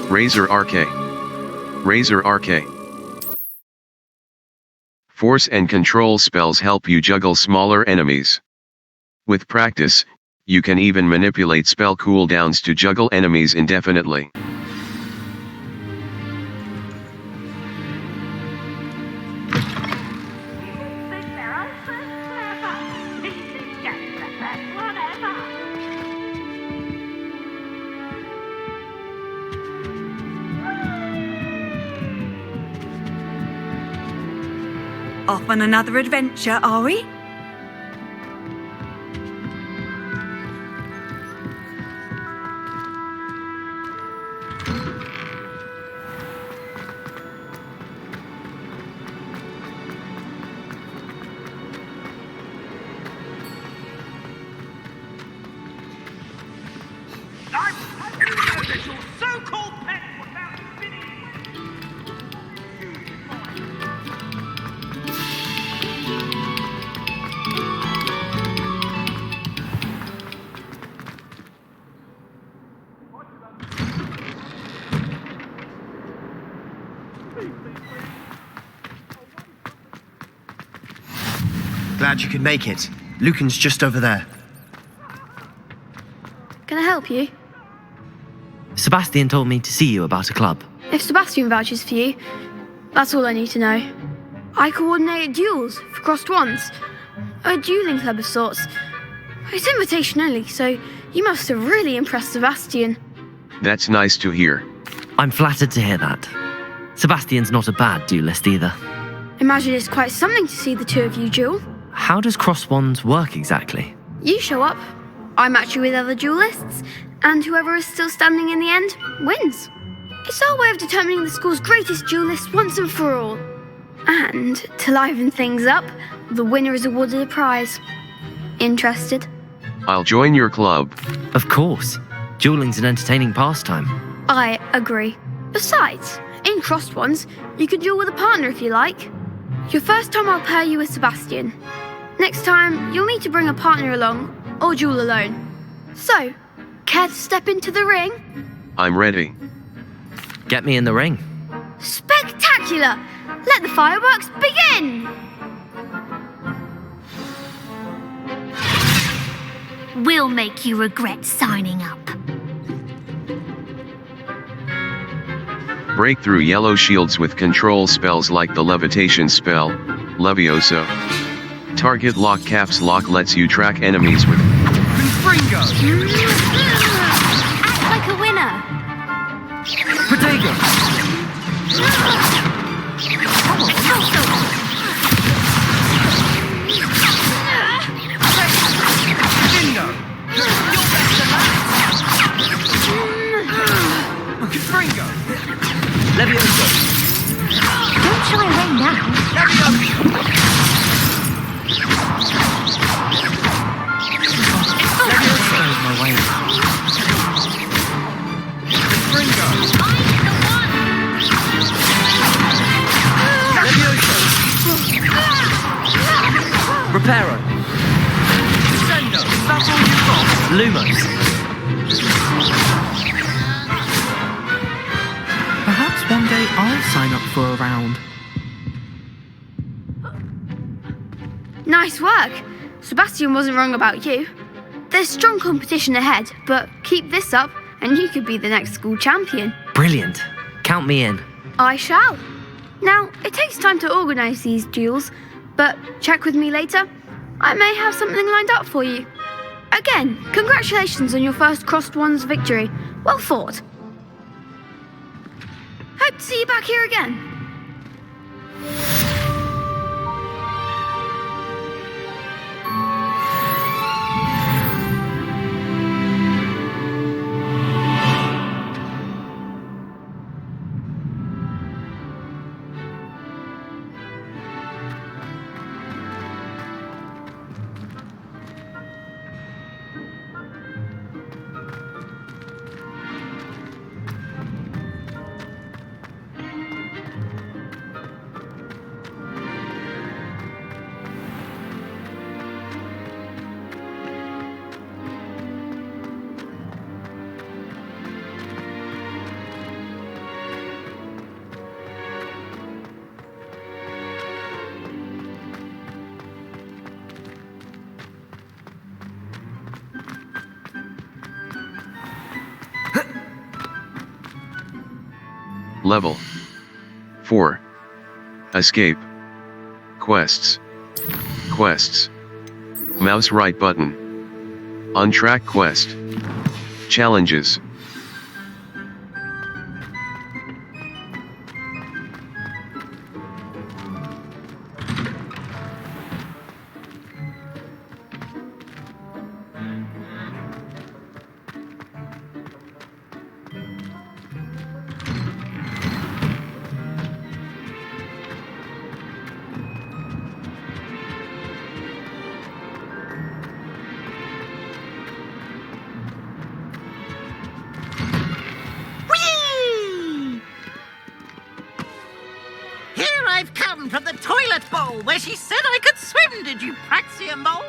Razor RK. Razor RK. Force and control spells help you juggle smaller enemies. With practice, you can even manipulate spell cooldowns to juggle enemies indefinitely. Off on another adventure, are we? Glad you could make it. Lucan's just over there. Can I help you? Sebastian told me to see you about a club. If Sebastian vouches for you, that's all I need to know. I coordinate duels for crossed wands. A dueling club of sorts. It's invitation only, so you must have really impressed Sebastian. That's nice to hear. I'm flattered to hear that. Sebastian's not a bad duelist either. Imagine it's quite something to see the two of you duel. How does cross wands work exactly? You show up, I match you with other duelists, and whoever is still standing in the end wins. It's our way of determining the school's greatest duelist once and for all. And to liven things up, the winner is awarded a prize. Interested? I'll join your club. Of course. Dueling's an entertaining pastime. I agree. Besides, in crossed ones, you can duel with a partner if you like. Your first time I'll pair you with Sebastian. Next time, you'll need to bring a partner along, or duel alone. So, care to step into the ring? I'm ready. Get me in the ring. Spectacular! Let the fireworks begin! We'll make you regret signing up. Break through yellow shields with control spells like the levitation spell, Levioso. Target lock caps lock lets you track enemies with Confringo! Act like a winner. Protego! Dindo! You're better than that! Confringo! Levioso! Don't shy away now. Levioso! My way. Confringo! I'm the one. Levioso! Reparo! Sendo! Is that all you've got? Lumos. Perhaps one day I'll sign up for a round. Nice work. Sebastian wasn't wrong about you. There's strong competition ahead, but keep this up and you could be the next school champion. Brilliant. Count me in. I shall. Now, it takes time to organise these duels, but check with me later. I may have something lined up for you. Again, congratulations on your first crossed wands victory. Well fought. Hope to see you back here again. Level 4. Escape. Quests. Quests. Mouse right button. Untrack quest. Challenges. Whee! Here I've come from the toilet bowl where she said I could swim, did you, Praxia Mole?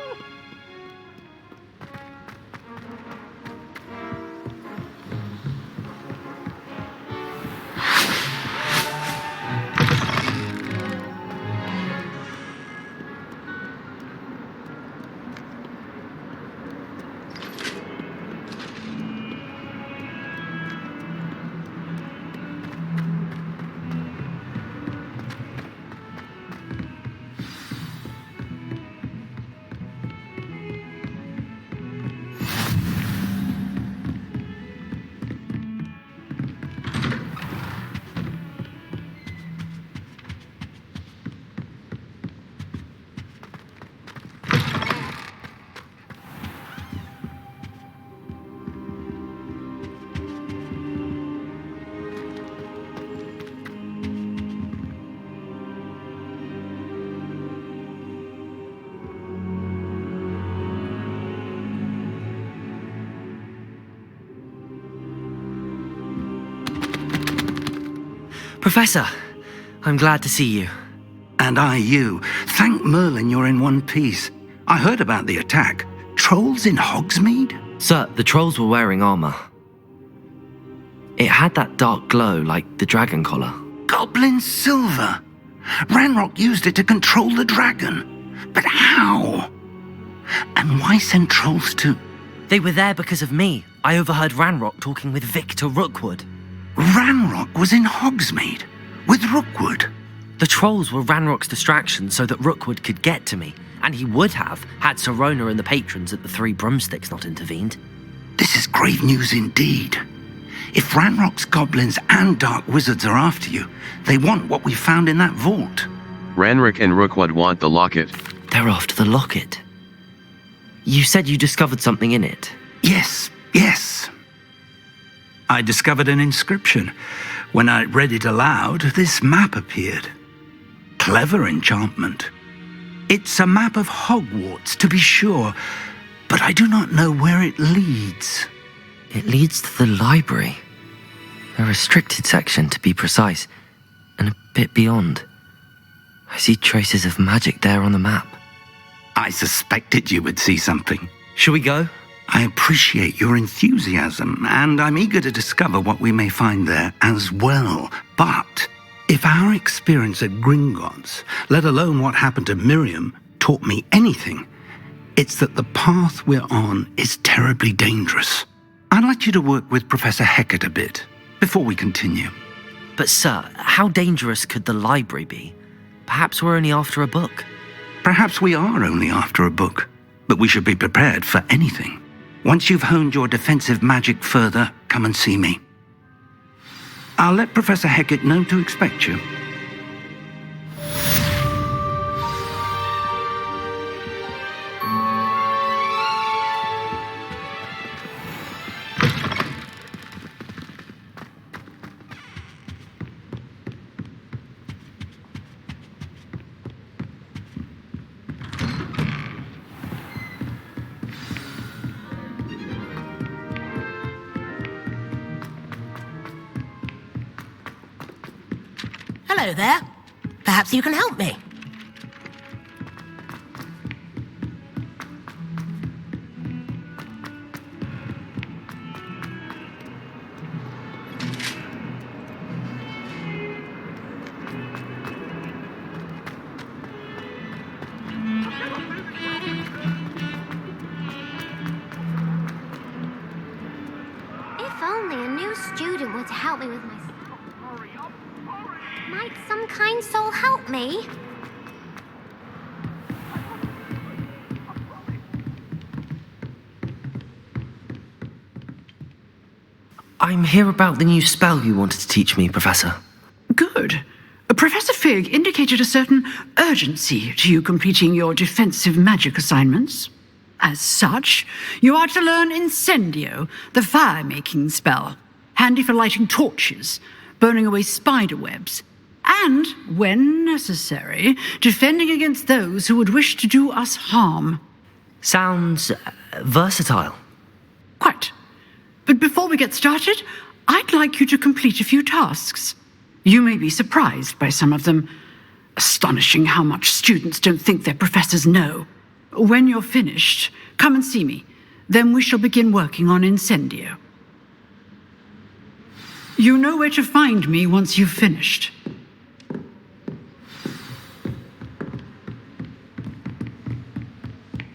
Professor, I'm glad to see you. And I you. Thank Merlin you're in one piece. I heard about the attack. Trolls in Hogsmeade? Sir, the trolls were wearing armor. It had that dark glow like the dragon collar. Goblin silver. Ranrock used it to control the dragon. But how? And why send trolls to... They were there because of me. I overheard Ranrock talking with Victor Rookwood. Ranrock was in Hogsmeade with Rookwood. The trolls were Ranrock's distraction so that Rookwood could get to me, and he would have had Sirona and the patrons at the Three Broomsticks not intervened. This is grave news indeed. If Ranrock's goblins and dark wizards are after you, they want what we found in that vault. Ranrock and Rookwood want the locket. They're after the locket. You said you discovered something in it. Yes. I discovered an inscription. When I read it aloud, this map appeared. Clever enchantment. It's a map of Hogwarts, to be sure, but I do not know where it leads. It leads to the library. A restricted section, to be precise, and a bit beyond. I see traces of magic there on the map. I suspected you would see something. Shall we go? I appreciate your enthusiasm, and I'm eager to discover what we may find there as well. But if our experience at Gringotts, let alone what happened to Miriam, taught me anything, it's that the path we're on is terribly dangerous. I'd like you to work with Professor Hecat a bit before we continue. But sir, how dangerous could the library be? Perhaps we're only after a book. Perhaps we are only after a book, but we should be prepared for anything. Once you've honed your defensive magic further, come and see me. I'll let Professor Hecat know to expect you. Hello there. Perhaps you can help me. If only a new student were to help me with my... Might some kind soul help me? I'm here about the new spell you wanted to teach me, Professor. Good. Professor Fig indicated a certain urgency to you completing your defensive magic assignments. As such, you are to learn Incendio, the fire-making spell, handy for lighting torches, burning away spider webs, and, when necessary, defending against those who would wish to do us harm. Sounds versatile. Quite. But before we get started, I'd like you to complete a few tasks. You may be surprised by some of them. Astonishing how much students don't think their professors know. When you're finished, come and see me. Then we shall begin working on Incendio. You know where to find me once you've finished.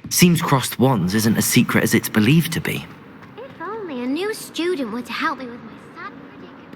Seems crossed wands isn't as secret as it's believed to be. If only a new student were to help me with my sad predicament.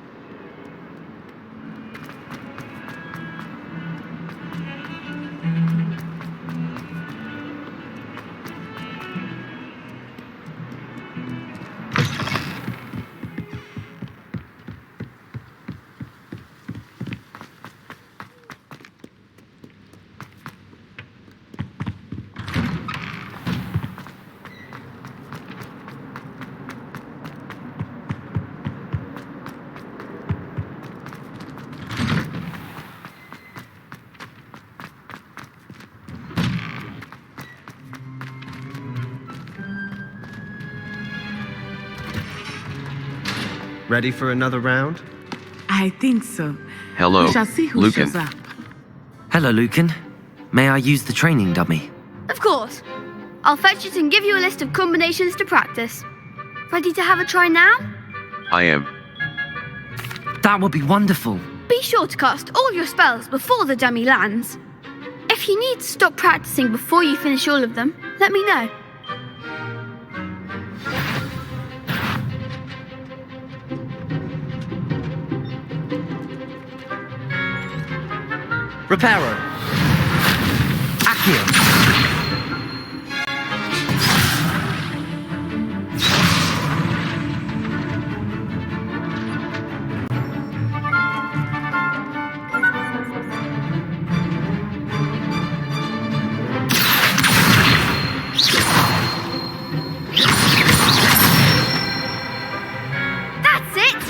Ready for another round? I think so. Hello, We shall see who Lucan. shows up. Hello, Lucan. May I use the training dummy? Of course. I'll fetch it and give you a list of combinations to practice. Ready to have a try now? I am. That would be wonderful. Be sure to cast all your spells before the dummy lands. If you need to stop practicing before you finish all of them, let me know. Reparo. Accio. That's it!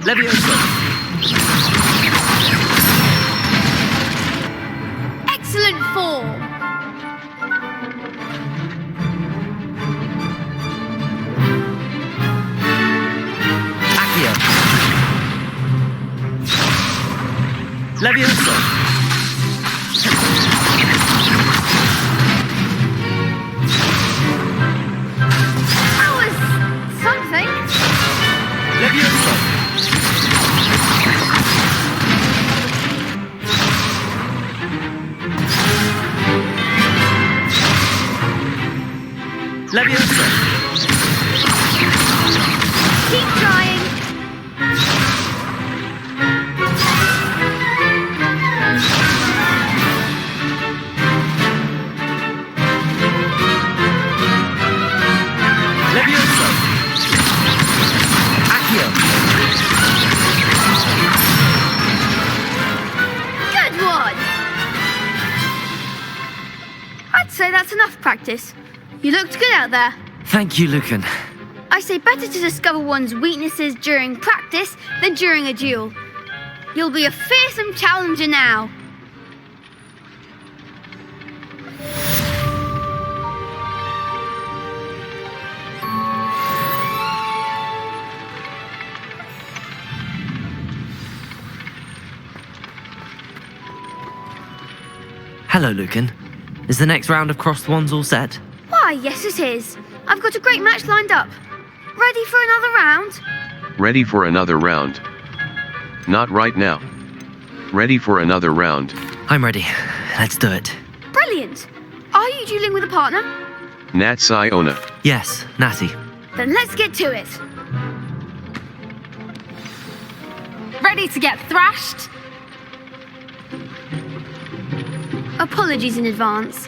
Leviosa. Excellent form! Accio. Leviosa. That was something. Leviosa. Leviosa. Keep trying. Leviosa. Accio. Good one! I'd say that's enough practice. You looked good out there. Thank you, Lucan. I say better to discover one's weaknesses during practice than during a duel. You'll be a fearsome challenger now. Hello, Lucan. Is the next round of crossed wands all set? Why, yes it is. I've got a great match lined up. Ready for another round? Ready for another round. Not right now. Ready for another round. I'm ready. Let's do it. Brilliant. Are you dueling with a partner? Nat Siona. Yes, Natty. Then let's get to it. Ready to get thrashed? Apologies in advance.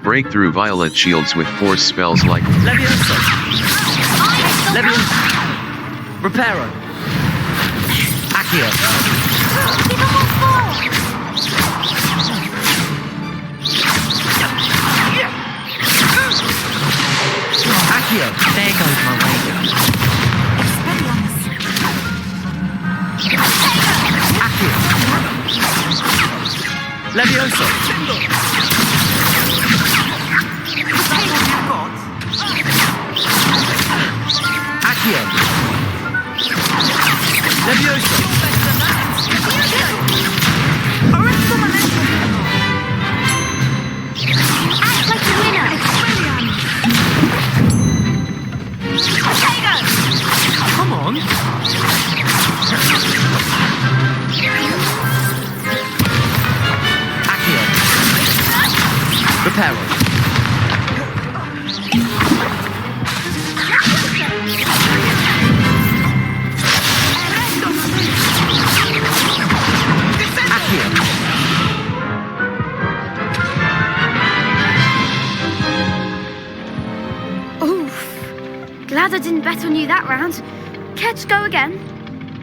Break through violet shields with force spells like Levioso. Levioso. Reparo. Accio. Give them all four! Accio. There goes my radar. Accio. Levioso. Accio. Levioso. Act like a winner! Come on. Accio. Reparo. Accio. Oof. Glad I didn't bet on you that round. Care to go again?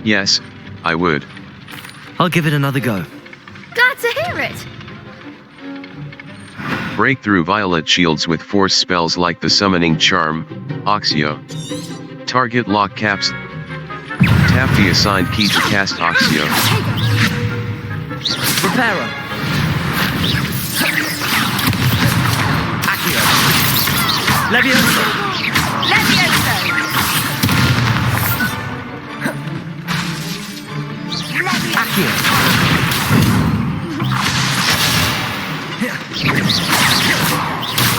yes, I would. I'll give it another go. Glad to hear it. Break through violet shields with force spells like the summoning charm, Oxio. Target lock caps. Tap the assigned key to cast Oxio. Reparo. Accio. Levioso. Accio.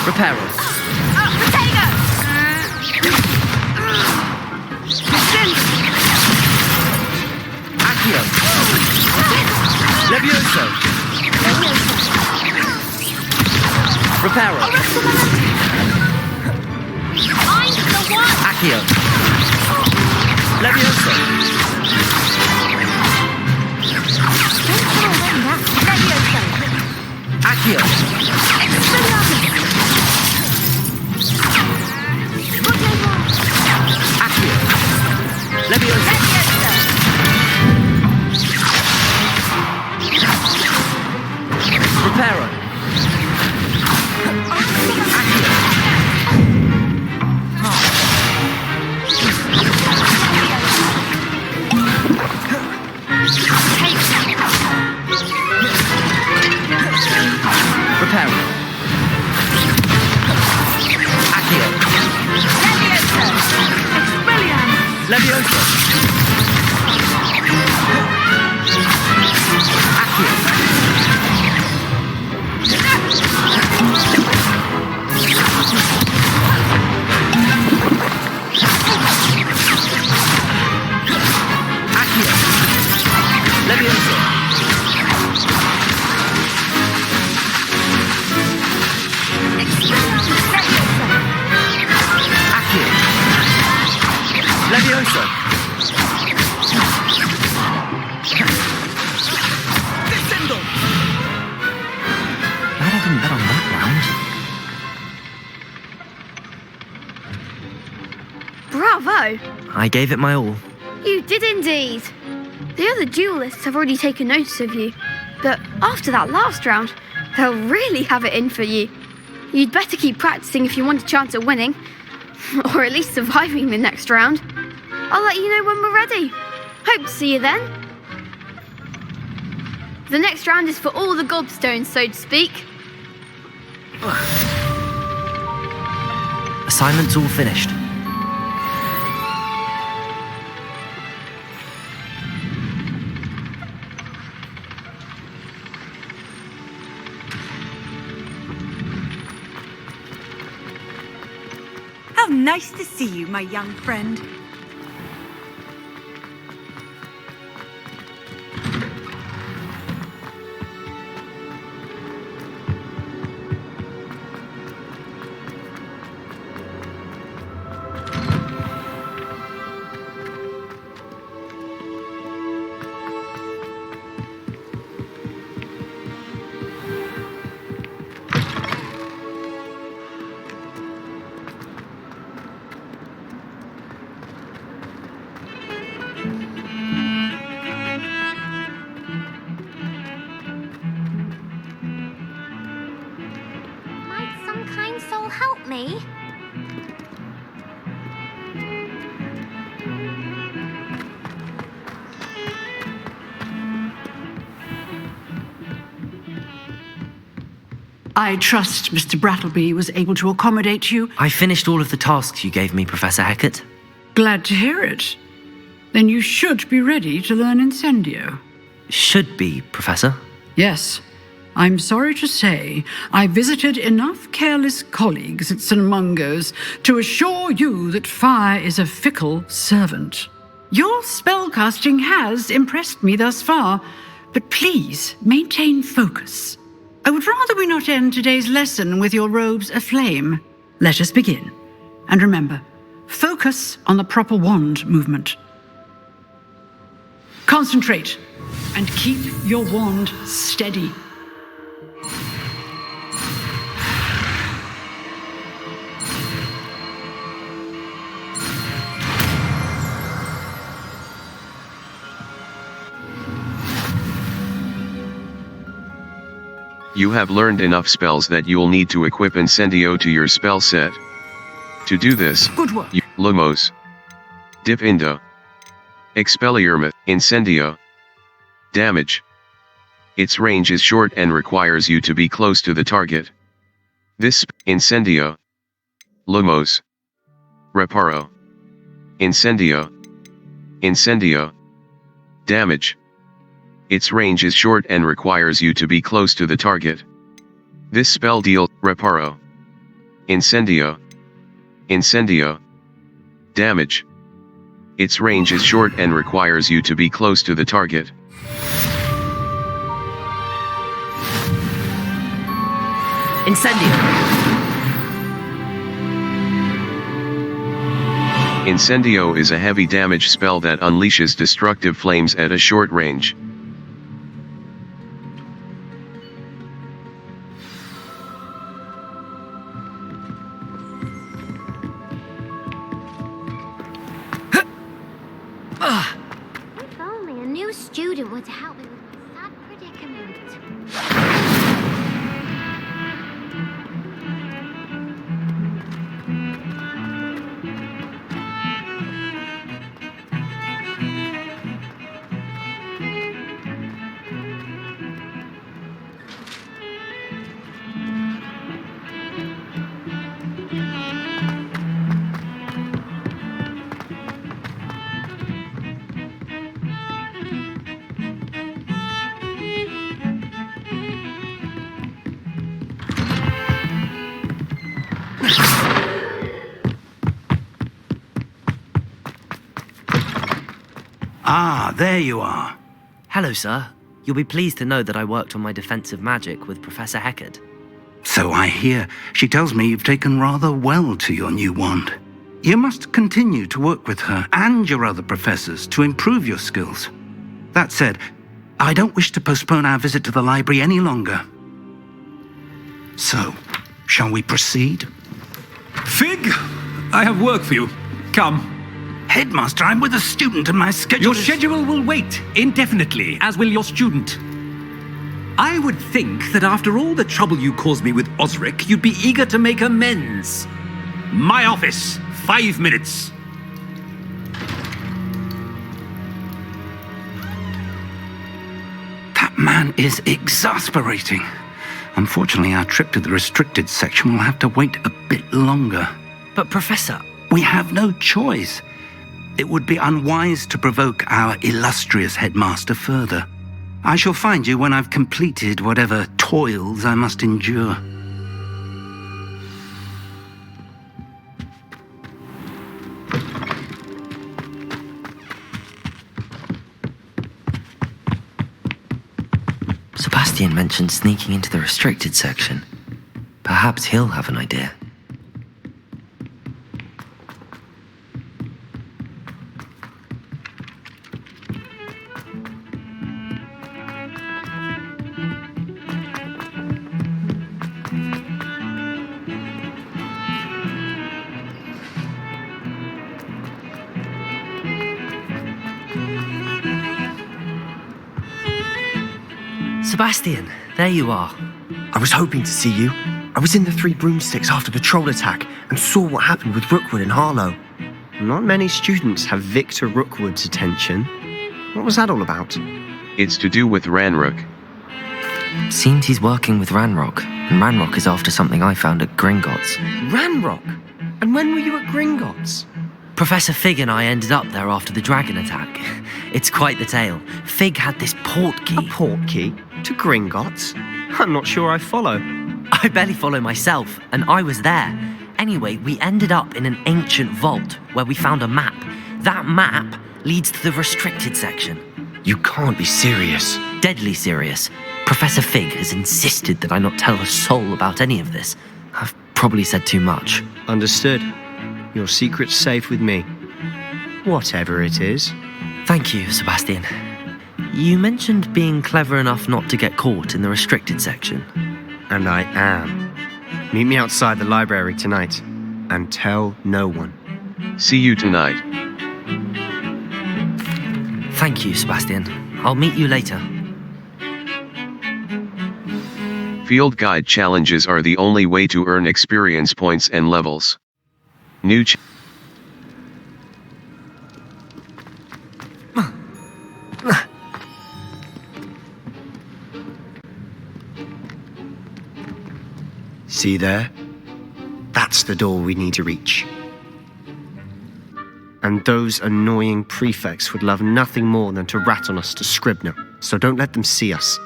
Reparo. Accio. Levioso. Reparo. I'm the one! Accio. Levioso. Accio. Accio. Levioso. Reparo. Accio. Reparo. Accio. Levioso. Accio. Accio. Levioso. Accio. Levioso. Descendo. Glad I didn't bet on that round. Bravo. I gave it my all. You did indeed. The other duelists have already taken notice of you, but after that last round, they'll really have it in for you. You'd better keep practicing if you want a chance at winning, or at least surviving the next round. I'll let you know when we're ready. Hope to see you then. The next round is for all the gobstones, so to speak. Assignment's all finished. How nice to see you, my young friend. you'll help me? I trust Mr. Brattleby was able to accommodate you. I finished all of the tasks you gave me, Professor Hecat. Glad to hear it. Then you should be ready to learn Incendio. Should be, Professor. Yes. I'm sorry to say, I visited enough careless colleagues at St. Mungo's to assure you that fire is a fickle servant. Your spellcasting has impressed me thus far, but please maintain focus. I would rather we not end today's lesson with your robes aflame. Let us begin. And remember, focus on the proper wand movement. Concentrate and keep your wand steady. You have learned enough spells that you'll need to equip Incendio to your spell set. To do this, Good work. Lumos, Dip Indo, Expelliarmus, Incendio. Damage. Its range is short and requires you to be close to the target. This Incendio. Lumos. Reparo. Incendio. Incendio. Damage. Its range is short and requires you to be close to the target. This spell deal, Reparo. Incendio. Incendio. Damage. Its range is short and requires you to be close to the target. Incendio! Incendio is a heavy damage spell that unleashes destructive flames at a short range. If only a new student were to help me with my sad predicament. Ah, there you are. Hello, sir. You'll be pleased to know that I worked on my defensive magic with Professor Hecat. So I hear. She tells me you've taken rather well to your new wand. You must continue to work with her and your other professors to improve your skills. That said, I don't wish to postpone our visit to the library any longer. So, shall we proceed? Fig, I have work for you. Come. Headmaster, I'm with a student and my schedule Your is... schedule will wait indefinitely, as will your student. I would think that after all the trouble you caused me with Osric, you'd be eager to make amends. My office, 5 minutes. That man is exasperating. Unfortunately, our trip to the restricted section will have to wait a bit longer. But Professor... We have no choice. It would be unwise to provoke our illustrious headmaster further. I shall find you when I've completed whatever toils I must endure. Sebastian mentioned sneaking into the restricted section. Perhaps he'll have an idea. Sebastian, there you are. I was hoping to see you. I was in the Three Broomsticks after the troll attack and saw what happened with Rookwood and Harlow. Not many students have Victor Rookwood's attention. What was that all about? It's to do with Ranrock. Seems he's working with Ranrock, and Ranrock is after something I found at Gringotts. Ranrock? And when were you at Gringotts? Professor Fig and I ended up there after the dragon attack. It's quite the tale. Fig had this port key. A port key? To Gringotts? I'm not sure I follow. I barely follow myself, and I was there. Anyway, we ended up in an ancient vault where we found a map. That map leads to the restricted section. You can't be serious. Deadly serious. Professor Fig has insisted that I not tell a soul about any of this. I've probably said too much. Understood. Your secret's safe with me. Whatever it is. Thank you, Sebastian. You mentioned being clever enough not to get caught in the restricted section. And I am. Meet me outside the library tonight, and tell no one. See you tonight. Thank you, Sebastian. I'll meet you later. Field guide challenges are the only way to earn experience points and levels. New See there? That's the door we need to reach. And those annoying prefects would love nothing more than to rat on us to Scribner, so don't let them see us.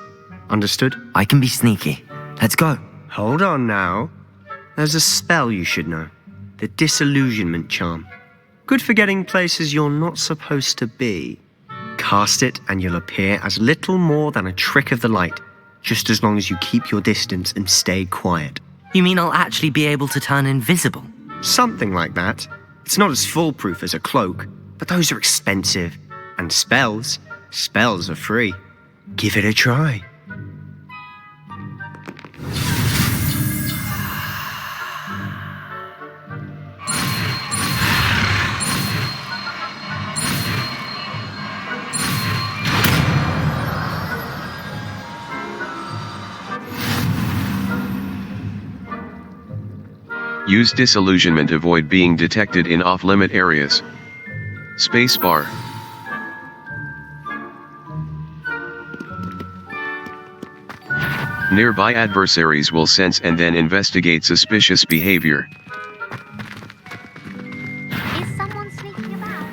Understood? I can be sneaky. Let's go. Hold on now. There's a spell you should know. The Disillusionment Charm. Good for getting places you're not supposed to be. Cast it and you'll appear as little more than a trick of the light, just as long as you keep your distance and stay quiet. You mean I'll actually be able to turn invisible? Something like that. It's not as foolproof as a cloak, but those are expensive. And spells are free. Give it a try. Use disillusionment, avoid being detected in off-limit areas. Spacebar. Nearby adversaries will sense and then investigate suspicious behavior. Is someone sneaking about?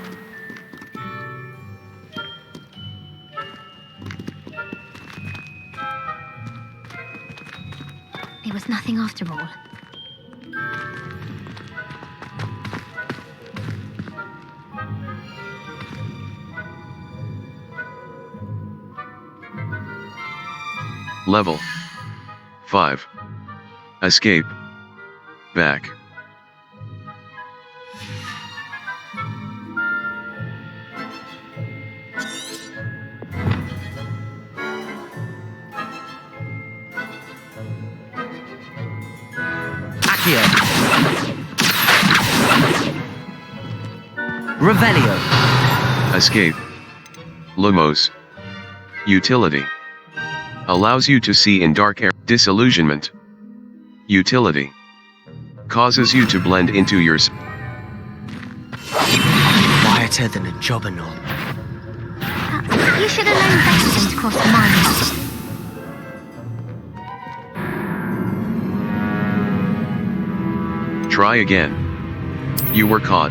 It was nothing after all. Level 5. Escape. Back. Accio. Revelio. Escape. Lumos. Utility. Allows you to see in dark air. Disillusionment. Utility. Causes you to blend into your Quieter than a jobberknoll. You should have known better than to cross my path. Try again. You were caught.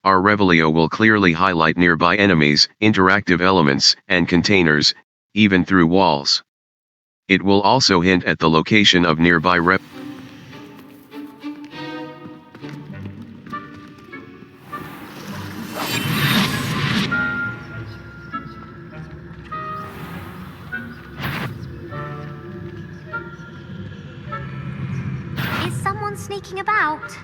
Our Revelio will clearly highlight nearby enemies, interactive elements, and containers, even through walls. It will also hint at the location of nearby Is someone sneaking about?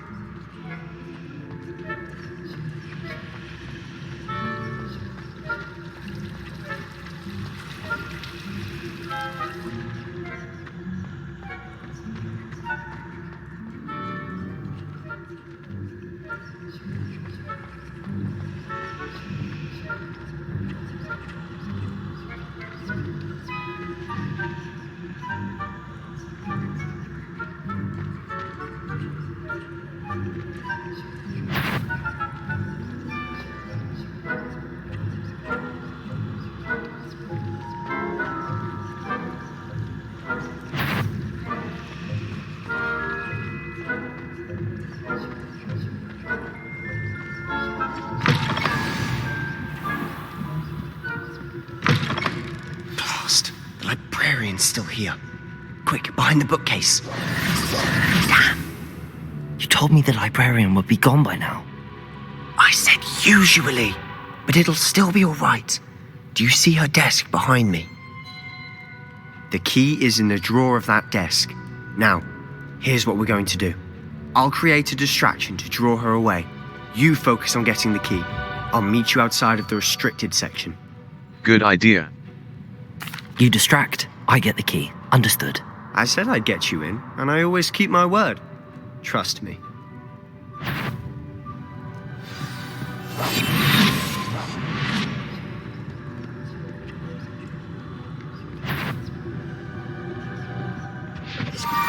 The librarian's still here. Quick, behind the bookcase. Damn. You told me the librarian would be gone by now. I said usually, but it'll still be all right. Do you see her desk behind me? The key is in the drawer of that desk. Now, here's what we're going to do. I'll create a distraction to draw her away. You focus on getting the key. I'll meet you outside of the restricted section. Good idea. You distract, I get the key. Understood. I said I'd get you in, and I always keep my word. Trust me.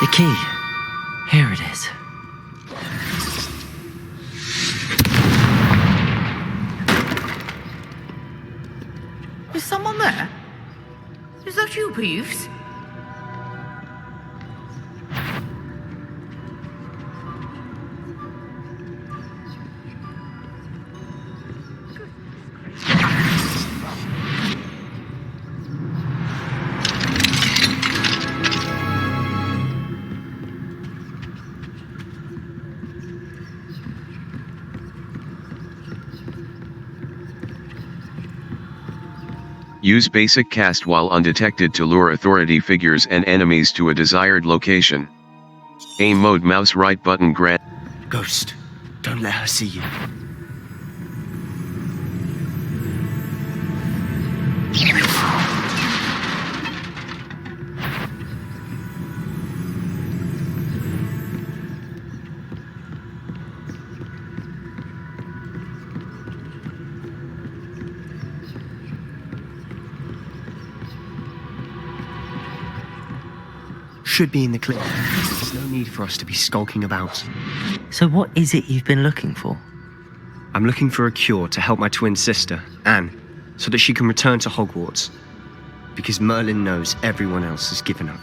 The key. Here it is. Is someone there? Is that you, Peeves? Use basic cast while undetected to lure authority figures and enemies to a desired location. Aim mode mouse right button grant. Ghost, don't let her see you. Should be in the clear. There's no need for us to be skulking about. So what is it you've been looking for? I'm looking for a cure to help my twin sister, Anne, so that she can return to Hogwarts. Because Merlin knows everyone else has given up.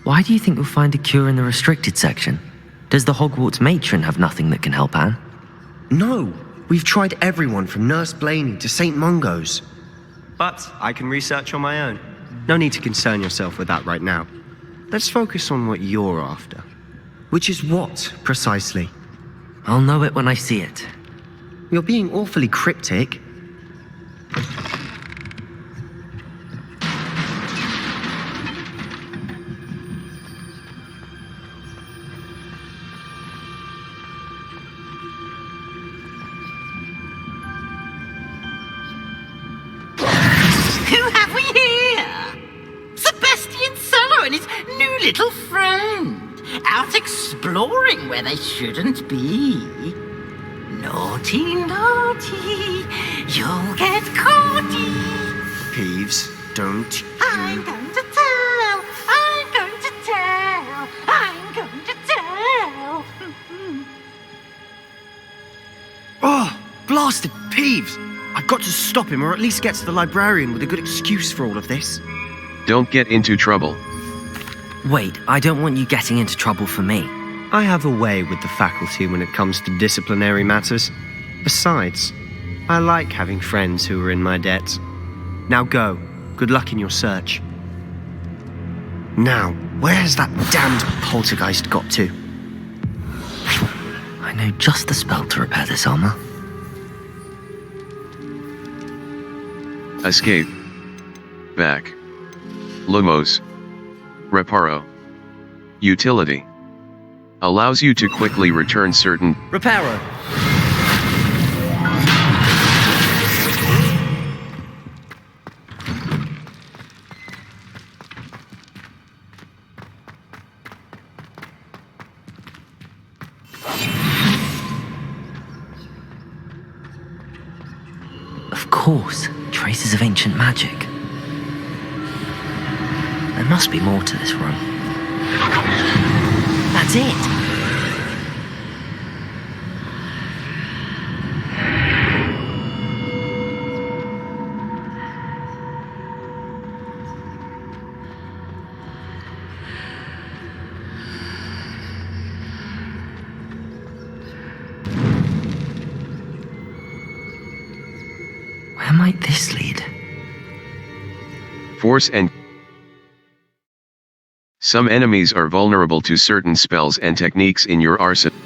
Why do you think you'll find a cure in the restricted section? Does the Hogwarts matron have nothing that can help Anne? No, we've tried everyone from Nurse Blaney to St. Mungo's. But I can research on my own. No need to concern yourself with that right now. Let's focus on what you're after. Which is what, precisely? I'll know it when I see it. You're being awfully cryptic. Who have we here? Sebastian Solo and his new little friend. Out exploring where they shouldn't be. Naughty, naughty, you'll get caughty. Peeves, don't you... I'm going to tell, I'm going to tell, I'm going to tell. Oh, blasted Peeves! I've got to stop him, or at least get to the librarian with a good excuse for all of this. Don't get into trouble. Wait, I don't want you getting into trouble for me. I have a way with the faculty when it comes to disciplinary matters. Besides, I like having friends who are in my debt. Now go. Good luck in your search. Now, where's that damned poltergeist got to? I know just the spell to repair this armor. Escape. Back. Lumos. Reparo. Utility. Allows you to quickly return certain... Reparo. Of course, traces of ancient magic. There must be more to this room. That's it! Where might this lead? Force and Some enemies are vulnerable to certain spells and techniques in your arsenal.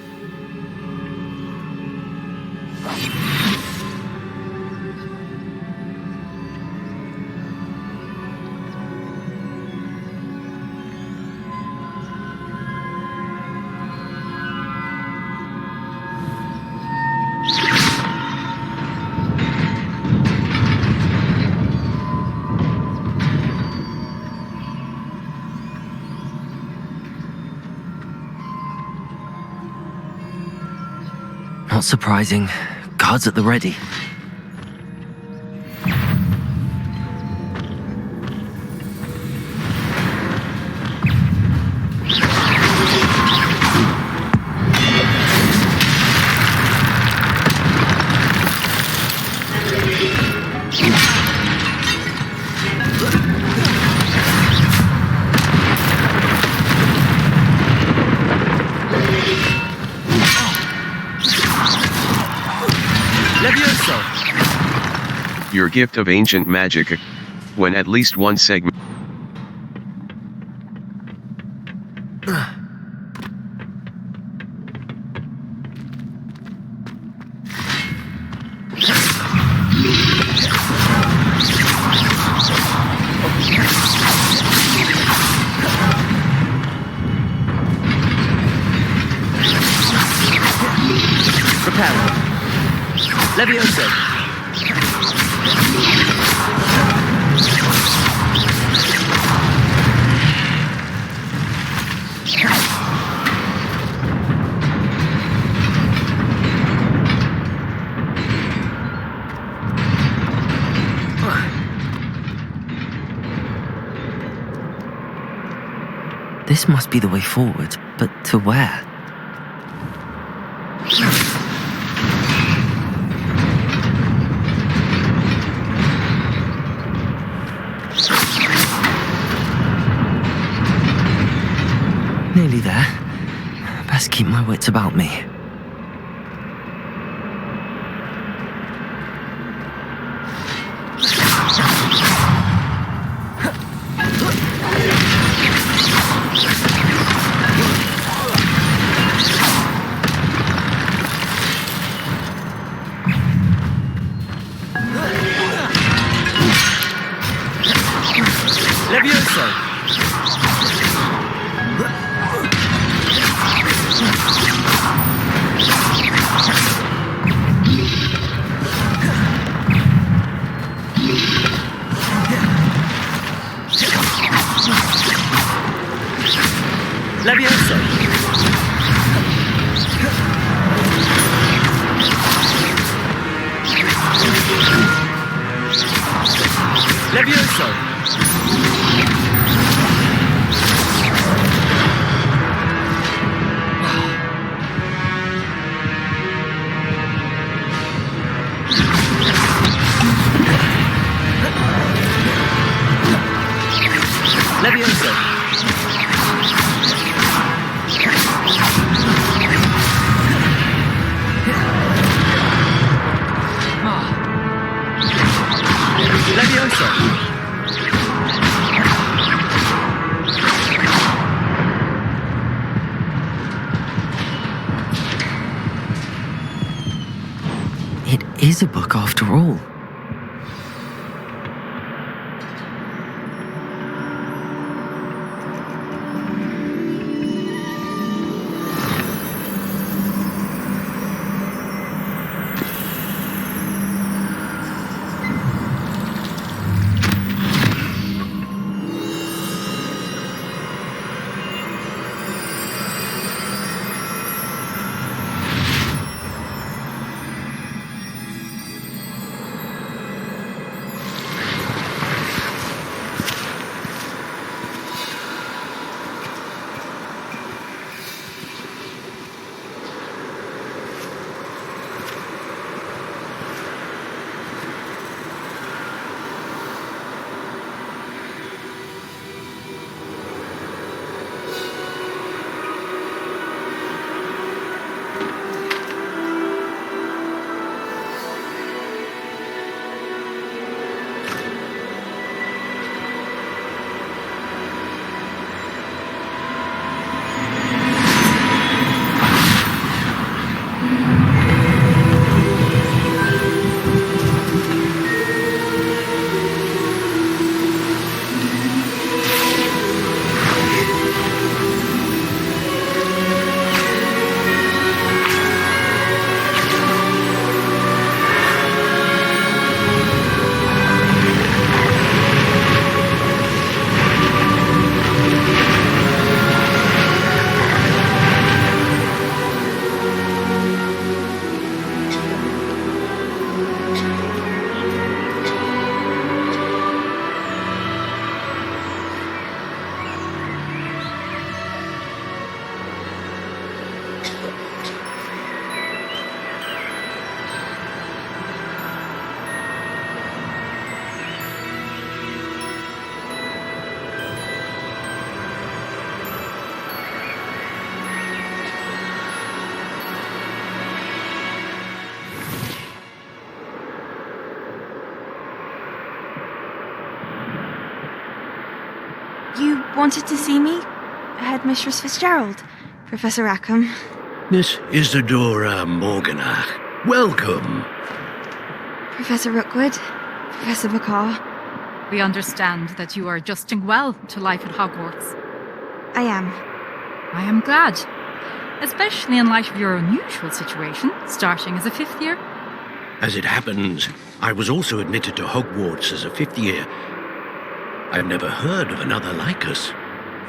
Not surprising. Guards at the ready. Your gift of ancient magic, when at least one segment. Prepare. Levioso. This must be the way forward, but to where? Nearly there. Best keep my wits about me. Levioso. Levioso. Levioso. Levioso. Levioso. It is a book after all. You wanted to see me? Headmistress Fitzgerald, Professor Rackham. Miss Isadora Morganach, welcome. Professor Rookwood, Professor Bakar. We understand that you are adjusting well to life at Hogwarts. I am. I am glad, especially in light of your unusual situation, starting as a 5th year. As it happens, I was also admitted to Hogwarts as a 5th year. I've never heard of another like us.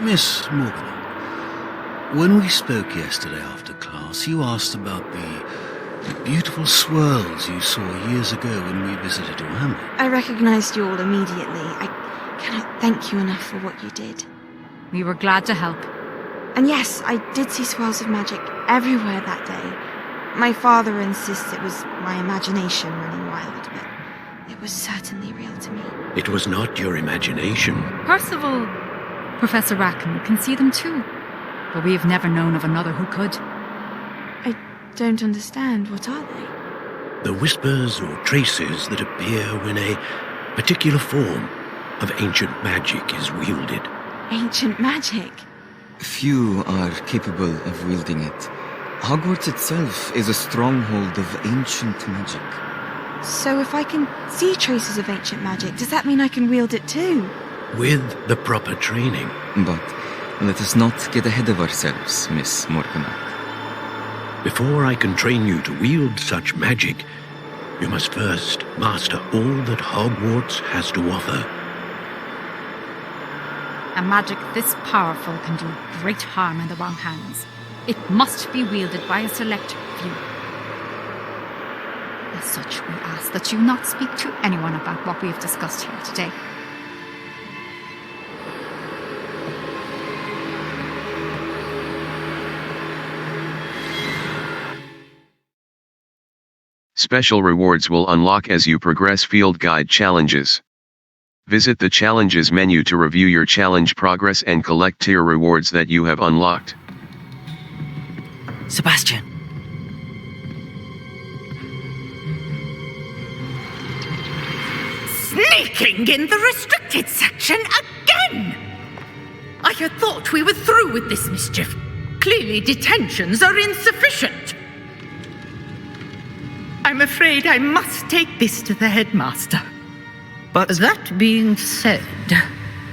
Miss Morgan, when we spoke yesterday after class, you asked about the beautiful swirls you saw years ago when we visited your hamlet. I recognized you all immediately. I cannot thank you enough for what you did. We were glad to help. And yes, I did see swirls of magic everywhere that day. My father insists it was my imagination running wild, but it was certainly real to me. It was not your imagination. Percival, Professor Rackham can see them too, but we have never known of another who could. I don't understand. What are they? The whispers or traces that appear when a particular form of ancient magic is wielded. Ancient magic? Few are capable of wielding it. Hogwarts itself is a stronghold of ancient magic. So if I can see traces of ancient magic, does that mean I can wield it too? With the proper training. But let us not get ahead of ourselves, Miss Morganach. Before I can train you to wield such magic, you must first master all that Hogwarts has to offer. A magic this powerful can do great harm in the wrong hands. It must be wielded by a select few. As such, we ask that you not speak to anyone about what we have discussed here today. Special rewards will unlock as you progress field guide challenges. Visit the challenges menu to review your challenge progress and collect tier rewards that you have unlocked. Sebastian. Sneaking in the restricted section again! I had thought we were through with this mischief. Clearly detentions are insufficient. I'm afraid I must take this to the headmaster. But that being said,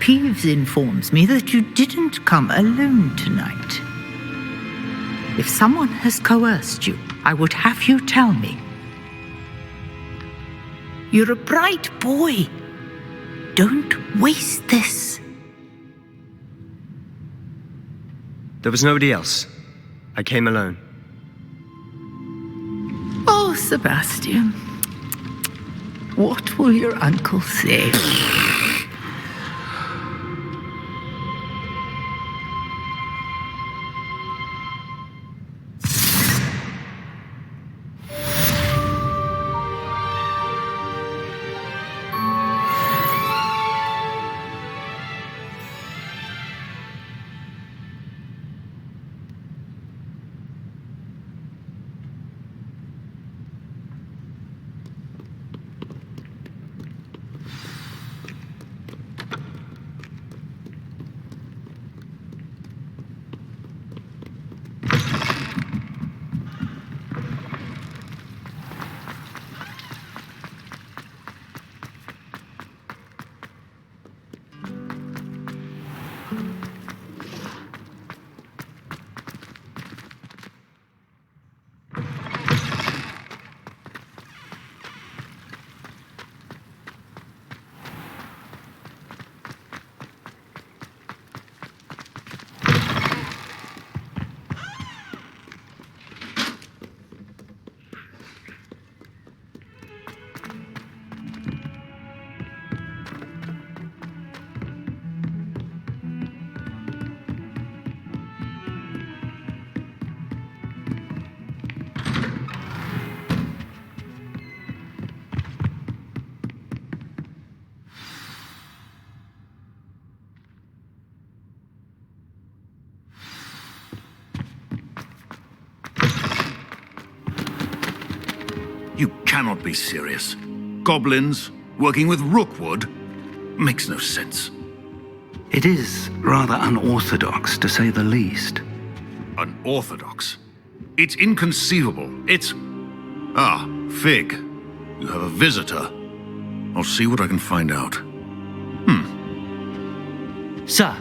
Peeves informs me that you didn't come alone tonight. If someone has coerced you, I would have you tell me. You're a bright boy. Don't waste this. There was nobody else. I came alone. Oh, Sebastian. What will your uncle say? You cannot be serious. Goblins working with Rookwood makes no sense. It is rather unorthodox, to say the least. Unorthodox? It's inconceivable. It's... Ah, Fig. You have a visitor. I'll see what I can find out. Sir,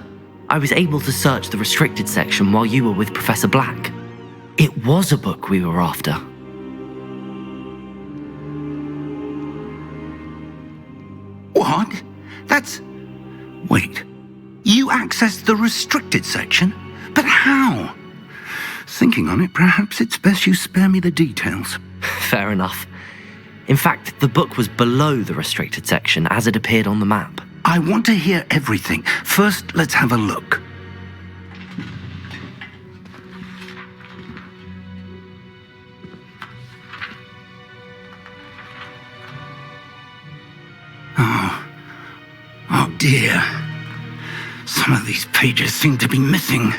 I was able to search the restricted section while you were with Professor Black. It was a book we were after. What? That's... Wait. You accessed the restricted section? But how? Thinking on it, perhaps it's best you spare me the details. Fair enough. In fact, the book was below the restricted section as it appeared on the map. I want to hear everything. First, let's have a look. Oh dear. Some of these pages seem to be missing.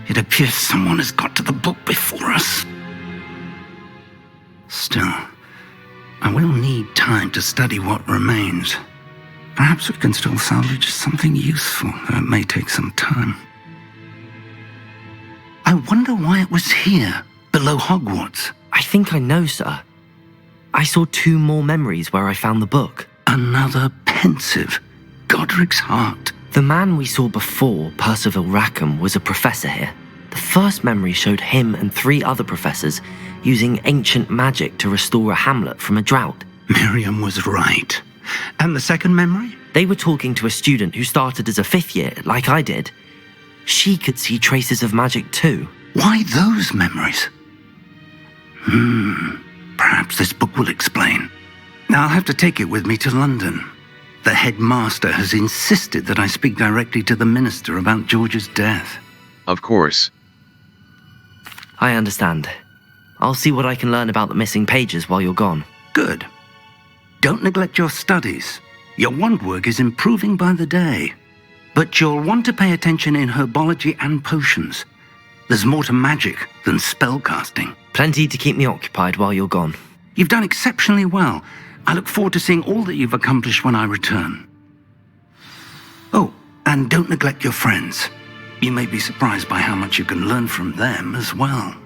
It appears someone has got to the book before us. Still, I will need time to study what remains. Perhaps we can still salvage something useful, though it may take some time. I wonder why it was here, below Hogwarts. I think I know, sir. I saw 2 more memories where I found the book. Another pensive. Godric's heart. The man we saw before, Percival Rackham, was a professor here. The first memory showed him and 3 other professors using ancient magic to restore a hamlet from a drought. Miriam was right. And the second memory? They were talking to a student who started as a 5th year, like I did. She could see traces of magic too. Why those memories? Perhaps this book will explain. Now I'll have to take it with me to London. The headmaster has insisted that I speak directly to the minister about George's death. Of course. I understand. I'll see what I can learn about the missing pages while you're gone. Good. Don't neglect your studies. Your wand work is improving by the day. But you'll want to pay attention in herbology and potions. There's more to magic than spellcasting. Plenty to keep me occupied while you're gone. You've done exceptionally well. I look forward to seeing all that you've accomplished when I return. Oh, and don't neglect your friends. You may be surprised by how much you can learn from them as well.